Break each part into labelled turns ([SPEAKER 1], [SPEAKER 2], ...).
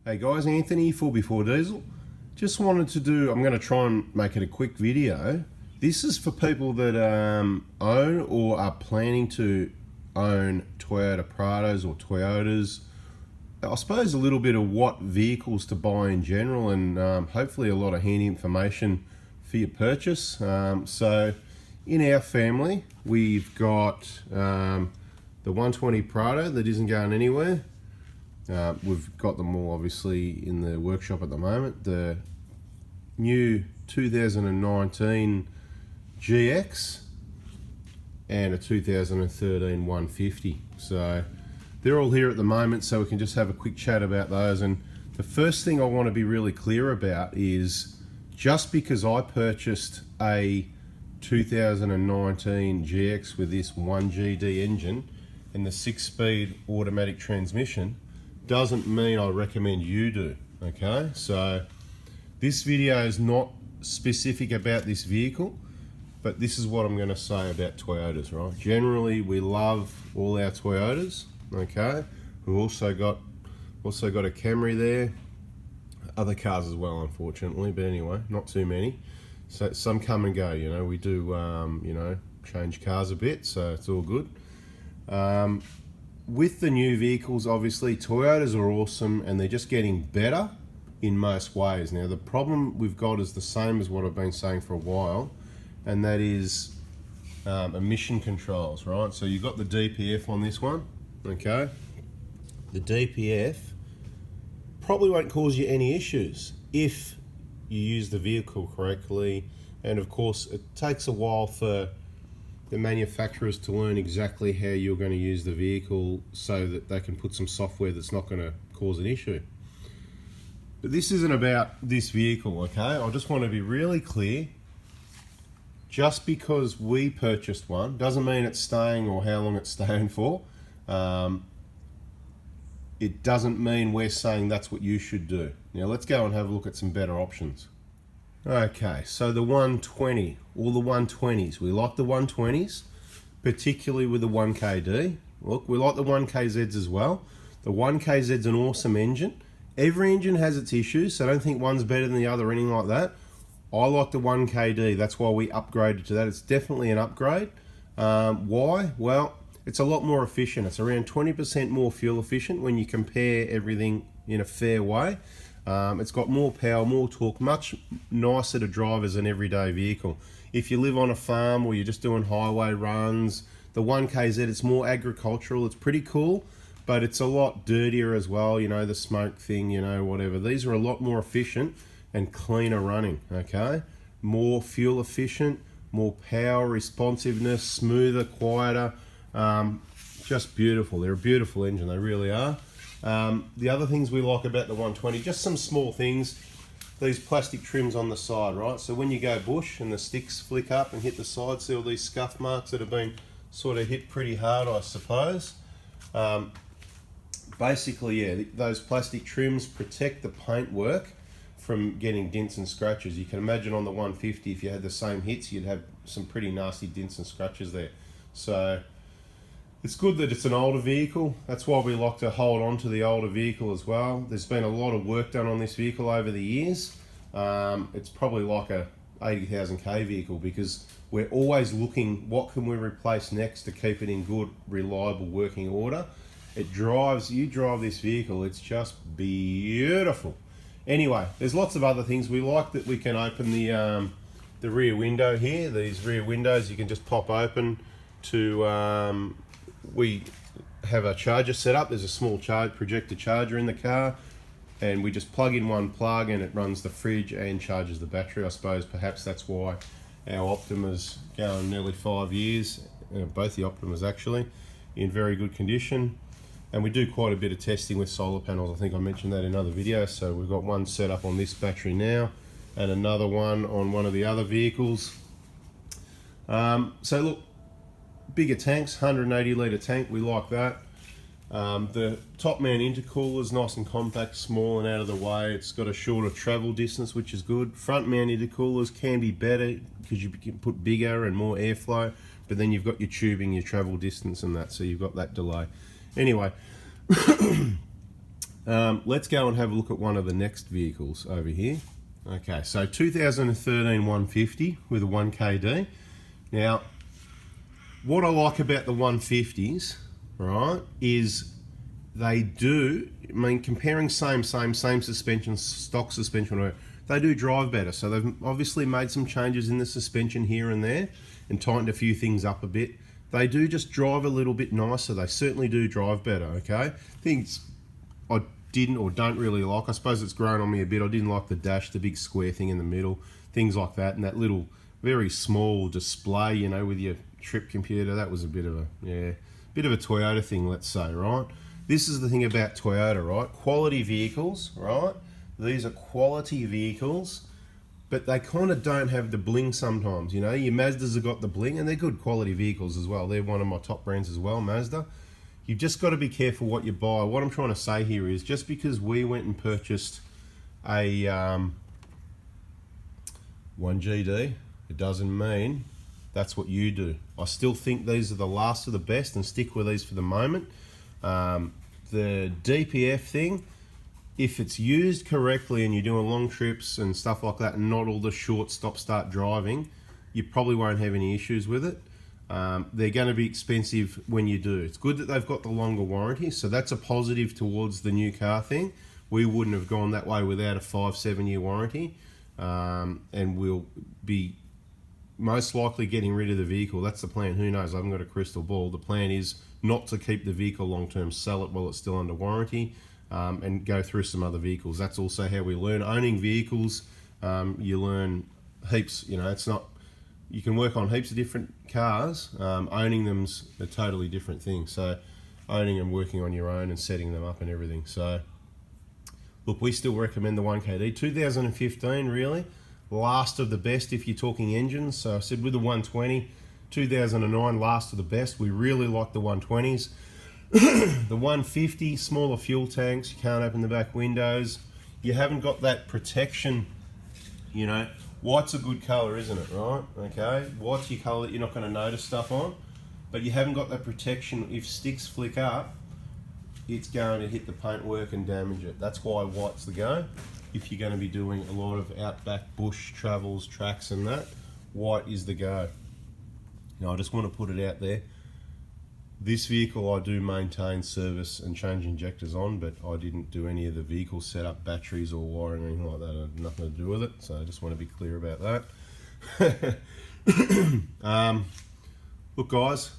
[SPEAKER 1] Hey guys, Anthony, 4x4 Diesel. Just wanted to do, I'm going to try and make it a quick video. This is for people that own or are planning to own Toyota Prados or Toyotas. I suppose a little bit of what vehicles to buy in general, and hopefully a lot of handy information for your purchase. So in our family, we've got the 120 Prado that isn't going anywhere. We've got them all obviously in the workshop at the moment. The new 2019 GX and a 2013 150. So they're all here at the moment, so we can just have a quick chat about those. And the first thing I want to be really clear about is, just because I purchased a 2019 GX with this 1GD engine and the 6-speed automatic transmission doesn't mean I recommend you do. Okay, so this video is not specific about this vehicle, but this is what I'm going to say about Toyotas, right? Generally, we love all our Toyotas. Okay, we've also got a Camry there, other cars as well, unfortunately, but anyway, not too many. So some come and go, you know. We do change cars a bit, so it's all good. With the new vehicles, obviously, Toyotas are awesome and they're just getting better in most ways. Now, the problem we've got is the same as what I've been saying for a while, and that is emission controls, right? So you've got the DPF on this one, okay? The DPF probably won't cause you any issues if you use the vehicle correctly, and of course, it takes a while for the manufacturers to learn exactly how you're going to use the vehicle so that they can put some software that's not going to cause an issue. But this isn't about this vehicle, okay? I just want to be really clear. Just because we purchased one doesn't mean it's staying or how long it's staying for. It doesn't mean we're saying that's what you should do. Now let's go and have a look at some better options. Okay, so the 120, all the 120s. We like the 120s, particularly with the 1KD. Look, we like the 1KZs as well. The 1KZ's an awesome engine. Every engine has its issues, so I don't think one's better than the other or anything like that. I like the 1KD, that's why we upgraded to that. It's definitely an upgrade. Why? Well, it's a lot more efficient. It's around 20% more fuel efficient when you compare everything in a fair way. It's got more power, more torque, much nicer to drive as an everyday vehicle. If you live on a farm or you're just doing highway runs, the 1KZ, it's more agricultural. It's pretty cool, but it's a lot dirtier as well. You know, the smoke thing, you know, whatever. These are a lot more efficient and cleaner running, okay? More fuel efficient, more power, responsiveness, smoother, quieter. Just beautiful. They're a beautiful engine, they really are. The other things we like about the 120, just some small things, these plastic trims on the side, right? So when you go bush and the sticks flick up and hit the side, see all these scuff marks that have been sort of hit pretty hard, I suppose. Basically, yeah, those plastic trims protect the paintwork from getting dents and scratches. You can imagine on the 150, if you had the same hits, you'd have some pretty nasty dents and scratches there. So it's good that it's an older vehicle. That's why we like to hold on to the older vehicle as well. There's been a lot of work done on this vehicle over the years. It's probably like a 80,000 K vehicle, because we're always looking, what can we replace next to keep it in good, reliable working order. It drives, you drive this vehicle, it's just beautiful. Anyway, there's lots of other things. We like that we can open the rear window here. These rear windows you can just pop open to, we have a charger set up. There's a small projector charger in the car, and we just plug in one plug and it runs the fridge and charges the battery. I suppose perhaps that's why our Optima's going nearly 5 years, both the Optimas actually, in very good condition. And we do quite a bit of testing with solar panels. I think I mentioned that in other videos. So we've got one set up on this battery now and another one on one of the other vehicles. So look, bigger tanks, 180 litre tank, we like that. The top mount intercooler is nice and compact, small and out of the way. It's got a shorter travel distance, which is good. Front mount intercoolers can be better because you can put bigger and more airflow, but then you've got your tubing, your travel distance and that, so you've got that delay. Anyway, Let's go and have a look at one of the next vehicles over here. Okay, so 2013 150 with a 1KD. Now, what I like about the 150s, right, is they do, I mean, comparing same suspension, stock suspension, whatever, they do drive better. So they've obviously made some changes in the suspension here and there and tightened a few things up a bit. They do just drive a little bit nicer. They certainly do drive better, okay? Things I didn't or don't really like, I suppose it's grown on me a bit. I didn't like the dash, the big square thing in the middle, things like that, and that little very small display, you know, with your trip computer. That was a bit of a, yeah, bit of a Toyota thing, let's say, right? This is the thing about Toyota, right? Quality vehicles, right? These are quality vehicles, but they kind of don't have the bling sometimes, you know? Your Mazdas have got the bling, and they're good quality vehicles as well. They're one of my top brands as well, Mazda. You've just got to be careful what you buy. What I'm trying to say here is just because we went and purchased a 1GD, it doesn't mean that's what you do. I still think these are the last of the best and stick with these for the moment. The DPF thing, if it's used correctly and you're doing long trips and stuff like that and not all the short stop-start driving, you probably won't have any issues with it. They're going to be expensive when you do. It's good that they've got the longer warranty, so that's a positive towards the new car thing. We wouldn't have gone that way without a 5-7 year warranty, and we'll be most likely getting rid of the vehicle. That's the plan. Who knows? I haven't got a crystal ball. The plan is not to keep the vehicle long term, sell it while it's still under warranty, and go through some other vehicles. That's also how we learn. Owning vehicles, you learn heaps. You know, it's not, you can work on heaps of different cars. Owning them's a totally different thing. So owning and working on your own and setting them up and everything. So look, we still recommend the 1KD. 2015, really, last of the best if you're talking engines. So I said with the 120, 2009, last of the best. We really like the 120s. The 150, smaller fuel tanks, you can't open the back windows. You haven't got that protection, you know. White's a good colour, isn't it, right? Okay, white's your colour that you're not going to notice stuff on, but you haven't got that protection. If sticks flick up, it's going to hit the paintwork and damage it. That's why white's the go. If you're going to be doing a lot of outback bush travels, tracks and that, white is the go. Now, I just want to put it out there. This vehicle I do maintain, service and change injectors on, but I didn't do any of the vehicle setup, batteries or wiring or anything like that. It had nothing to do with it, so I just want to be clear about that. Look guys,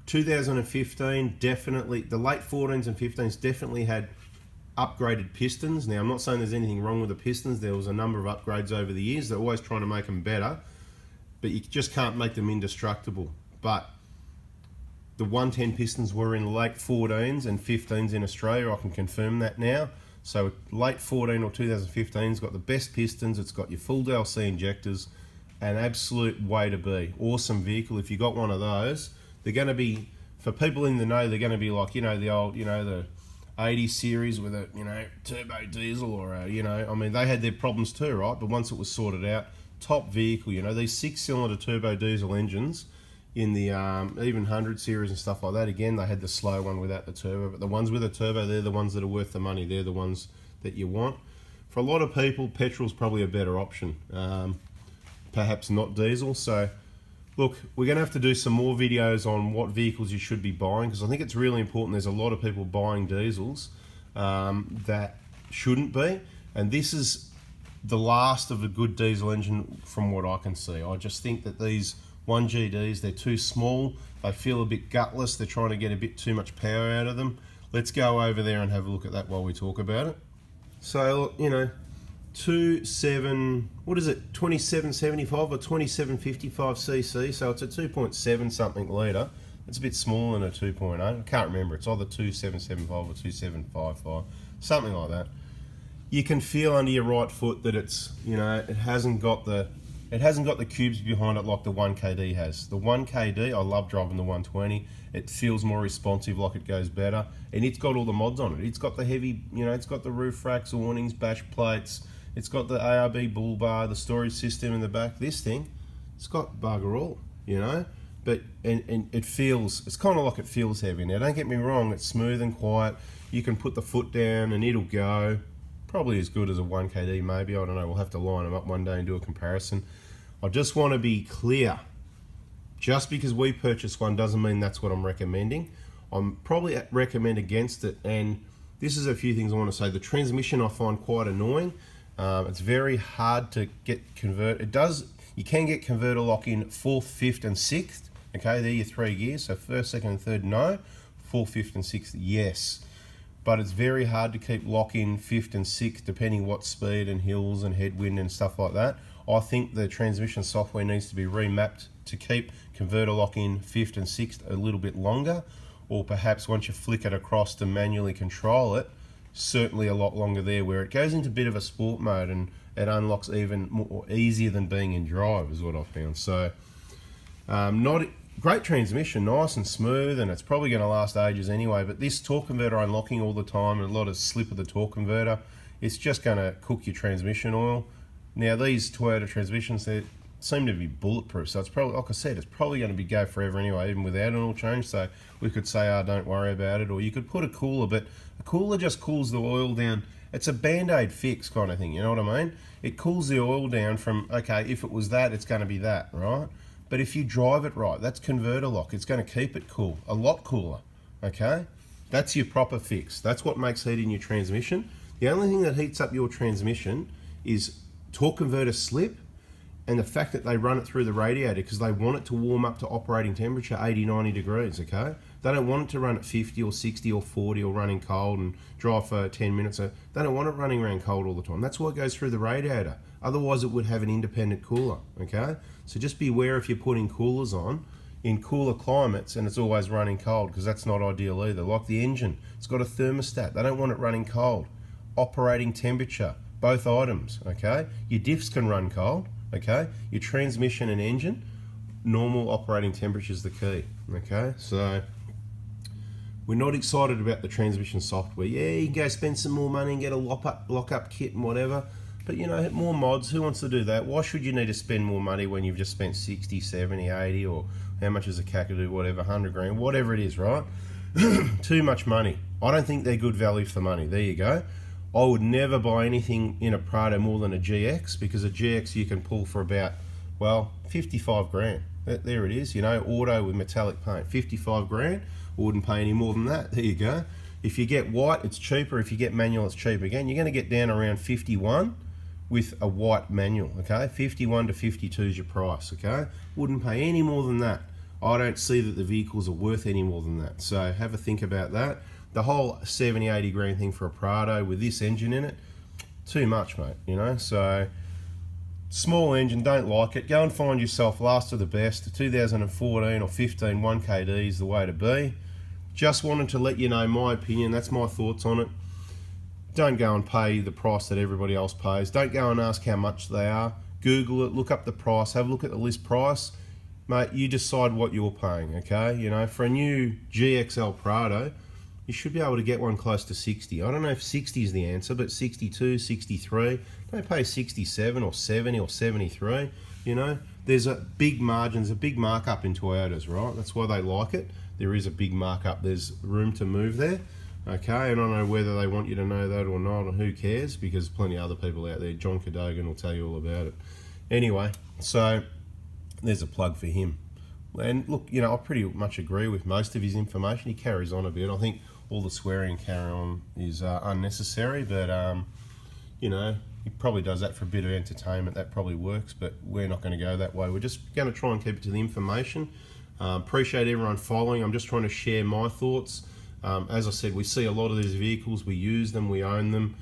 [SPEAKER 1] 2015 definitely, the late 14s and 15s definitely had upgraded pistons. Now I'm not saying there's anything wrong with the pistons. There was a number of upgrades over the years. They're always trying to make them better, but you just can't make them indestructible. But the 110 pistons were in late 14s and 15s in Australia. I can confirm that now. So late 14 or 2015's got the best pistons. It's got your full DLC injectors. An absolute way to be. Awesome vehicle. If you got one of those, they're going to be, for people in the know, they're going to be like, you know, the old, you know, the 80 series with a, you know, turbo diesel or a, you know, I mean, they had their problems too, right? But once it was sorted out, top vehicle, you know, these 6-cylinder turbo diesel engines in the even 100 series and stuff like that. Again, they had the slow one without the turbo, but the ones with a turbo, they're the ones that are worth the money. They're the ones that you want. For a lot of people, petrol's probably a better option. Perhaps not diesel. So look, we're going to have to do some more videos on what vehicles you should be buying, because I think it's really important. There's a lot of people buying diesels that shouldn't be, and this is the last of a good diesel engine from what I can see. I just think that these 1GDs, they're too small, they feel a bit gutless, they're trying to get a bit too much power out of them. Let's go over there and have a look at that while we talk about it. So, you know, 2775 or 2755 cc, so it's a 2.7 something litre. It's a bit smaller than a 2.8. I can't remember, it's either 2775 or 2755, something like that. You can feel under your right foot that it's, you know, it hasn't got the cubes behind it like the 1KD has. The 1KD, I love driving the 120. It feels more responsive, like it goes better, and it's got all the mods on it. It's got the heavy, you know, it's got the roof racks, awnings, bash plates. It's got the ARB bull bar, the storage system in the back. This thing, it's got bugger all, you know. but and it feels, it's kind of like it feels heavy. Now don't get me wrong, it's smooth and quiet. You can put the foot down and it'll go. Probably as good as a 1KD maybe, I don't know, we'll have to line them up one day and do a comparison. I just want to be clear, just because we purchased one doesn't mean that's what I'm recommending. I'm probably recommend against it, and this is a few things I want to say. The transmission I find quite annoying. It's very hard to get you can get converter lock in 4th, 5th and 6th. Okay, they're your 3 gears, so 1st, 2nd and 3rd, no. 4th, 5th and 6th, yes. But it's very hard to keep lock in 5th and 6th depending what speed and hills and headwind and stuff like that. I think the transmission software needs to be remapped to keep converter lock in 5th and 6th a little bit longer, or perhaps once you flick it across to manually control it, certainly a lot longer there, where it goes into a bit of a sport mode and it unlocks even more easier than being in drive is what I found. So not great transmission, nice and smooth, and it's probably going to last ages anyway, but this torque converter unlocking all the time and a lot of slip of the torque converter, it's just going to cook your transmission oil. Now these Toyota transmissions, they seem to be bulletproof, so it's probably, like I said, it's probably going to be go forever anyway, even without an oil change. So we could say, oh, don't worry about it, or you could put a cooler, but a cooler just cools the oil down. It's a band-aid fix kind of thing, you know what I mean? It cools the oil down from, okay, if it was that, it's going to be that, right? But if you drive it right, that's converter lock. It's going to keep it cool, a lot cooler, okay? That's your proper fix. That's what makes heat in your transmission. The only thing that heats up your transmission is torque converter slip and the fact that they run it through the radiator because they want it to warm up to operating temperature, 80, 90 degrees, okay? They don't want it to run at 50 or 60 or 40 or running cold and drive for 10 minutes. So they don't want it running around cold all the time. That's why it goes through the radiator. Otherwise it would have an independent cooler, okay? So just beware if you're putting coolers on in cooler climates and it's always running cold, because that's not ideal either. Like the engine, it's got a thermostat. They don't want it running cold. Operating temperature, both items, okay? Your diffs can run cold, okay? Your transmission and engine, normal operating temperature is the key, okay? So we're not excited about the transmission software. Yeah, you can go spend some more money and get a lock-up kit and whatever, but you know, more mods, who wants to do that? Why should you need to spend more money when you've just spent 60, 70, 80, or how much is a Kakadu, whatever, 100 grand, whatever it is, right? Too much money. I don't think they're good value for money. There you go. I would never buy anything in a Prado more than a GX, because a GX you can pull for about, well, 55 grand. There it is, you know, auto with metallic paint, 55 grand. I wouldn't pay any more than that. There you go. If you get white, it's cheaper. If you get manual, it's cheaper again. You're going to get down around 51 with a white manual, okay? 51 to 52 is your price, okay? Wouldn't pay any more than that. I don't see that the vehicles are worth any more than that. So have a think about that. The whole 70, 80 grand thing for a Prado with this engine in it, too much, mate, you know? So small engine, don't like it. Go and find yourself last of the best. 2014 or 15 1KD is the way to be. Just wanted to let you know my opinion. That's my thoughts on it. Don't go and pay the price that everybody else pays. Don't go and ask how much they are. Google it, look up the price, have a look at the list price. Mate, you decide what you're paying, okay? You know, for a new GXL Prado, you should be able to get one close to 60. I don't know if 60 is the answer, but 62, 63. Don't pay 67 or 70 or 73, you know? There's a big margins, a big markup in Toyotas, right? That's why they like it. There is a big markup. There's room to move there. Okay, and I don't know whether they want you to know that or not, or who cares, because plenty of other people out there. John Cadogan will tell you all about it. Anyway, so there's a plug for him. And look, you know, I pretty much agree with most of his information. He carries on a bit. I think all the swearing and carry on is unnecessary, but, you know, he probably does that for a bit of entertainment. That probably works, but we're not going to go that way. We're just going to try and keep it to the information. Appreciate everyone following. I'm just trying to share my thoughts. As I said, we see a lot of these vehicles, we use them, we own them,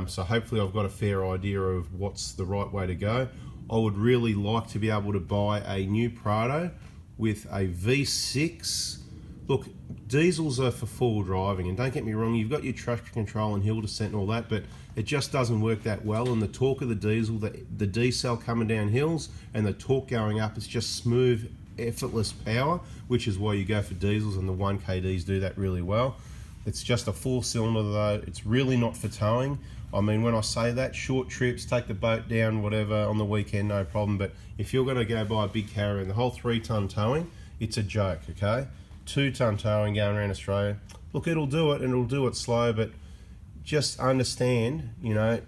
[SPEAKER 1] so hopefully I've got a fair idea of what's the right way to go. I would really like to be able to buy a new Prado with a V6. Look, diesels are for full driving, and don't get me wrong, you've got your traction control and hill descent and all that, but it just doesn't work that well. And the torque of the diesel, the D-cell coming down hills and the torque going up, it's just smooth, effortless power, which is why you go for diesels, and the 1KDs do that really well. It's just a 4-cylinder though. It's really not for towing. I mean, when I say that, short trips, take the boat down, whatever, on the weekend, no problem. But if you're going to go buy a big carrier and the whole 3-ton towing, it's a joke, okay? 2-ton towing going around Australia. Look, it'll do it, and it'll do it slow, but just understand, you know,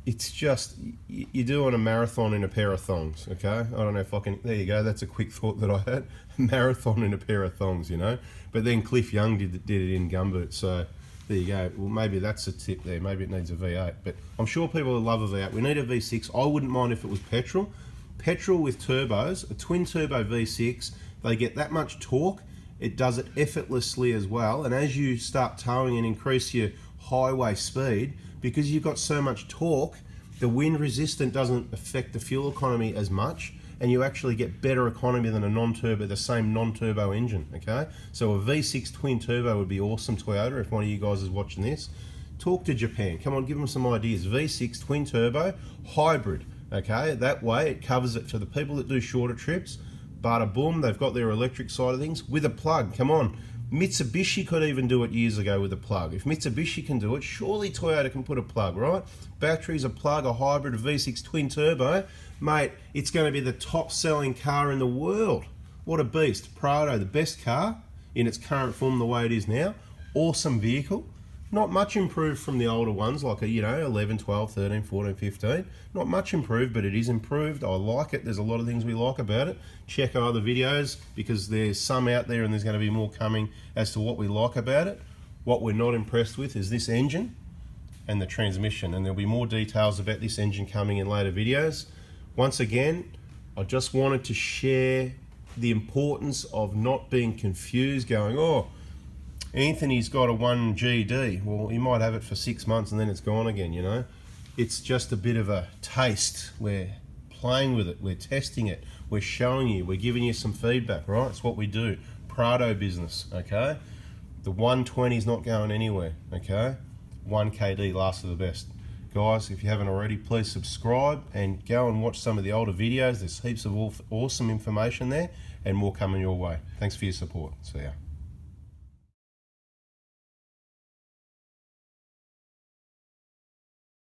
[SPEAKER 1] it's just, you're doing a marathon in a pair of thongs, okay? I don't know if I can, there you go, that's a quick thought that I had. A marathon in a pair of thongs, you know? But then Cliff Young did it in gumboots, so there you go. Well, maybe that's a tip there. Maybe it needs a V8, but I'm sure people will love a V8. We need a V6. I wouldn't mind if it was petrol. Petrol with turbos, a twin turbo V6, they get that much torque. It does it effortlessly as well, and as you start towing and increase your highway speed, because you've got so much torque, the wind resistant doesn't affect the fuel economy as much, and you actually get better economy than a non-turbo, the same non-turbo engine, okay? So a V6 twin turbo would be awesome, Toyota, if one of you guys is watching this. Talk to Japan, come on, give them some ideas. V6 twin turbo, hybrid, okay? That way it covers it for the people that do shorter trips. Bada boom, they've got their electric side of things with a plug, come on. Mitsubishi could even do it years ago with a plug. If Mitsubishi can do it, surely Toyota can put a plug, right? Batteries, a plug, a hybrid, a V6 twin turbo. Mate, it's going to be the top selling car in the world. What a beast. Prado, the best car in its current form the way it is now. Awesome vehicle. Not much improved from the older ones like, you know, 11, 12, 13, 14, 15. Not much improved, but it is improved. I like it. There's a lot of things we like about it. Check our other videos because there's some out there and there's going to be more coming as to what we like about it. What we're not impressed with is this engine and the transmission, and there'll be more details about this engine coming in later videos. Once again, I just wanted to share the importance of not being confused, going, oh, Anthony's got a 1GD. Well, he might have it for 6 months and then it's gone again, you know. It's just a bit of a taste. We're playing with it, we're testing it, we're showing you, we're giving you some feedback, right? It's what we do. Prado business, okay? The 120 is not going anywhere, okay? 1KD, last of the best. Guys, if you haven't already, please subscribe and go and watch some of the older videos. There's heaps of awesome information there and more coming your way. Thanks for your support. See ya.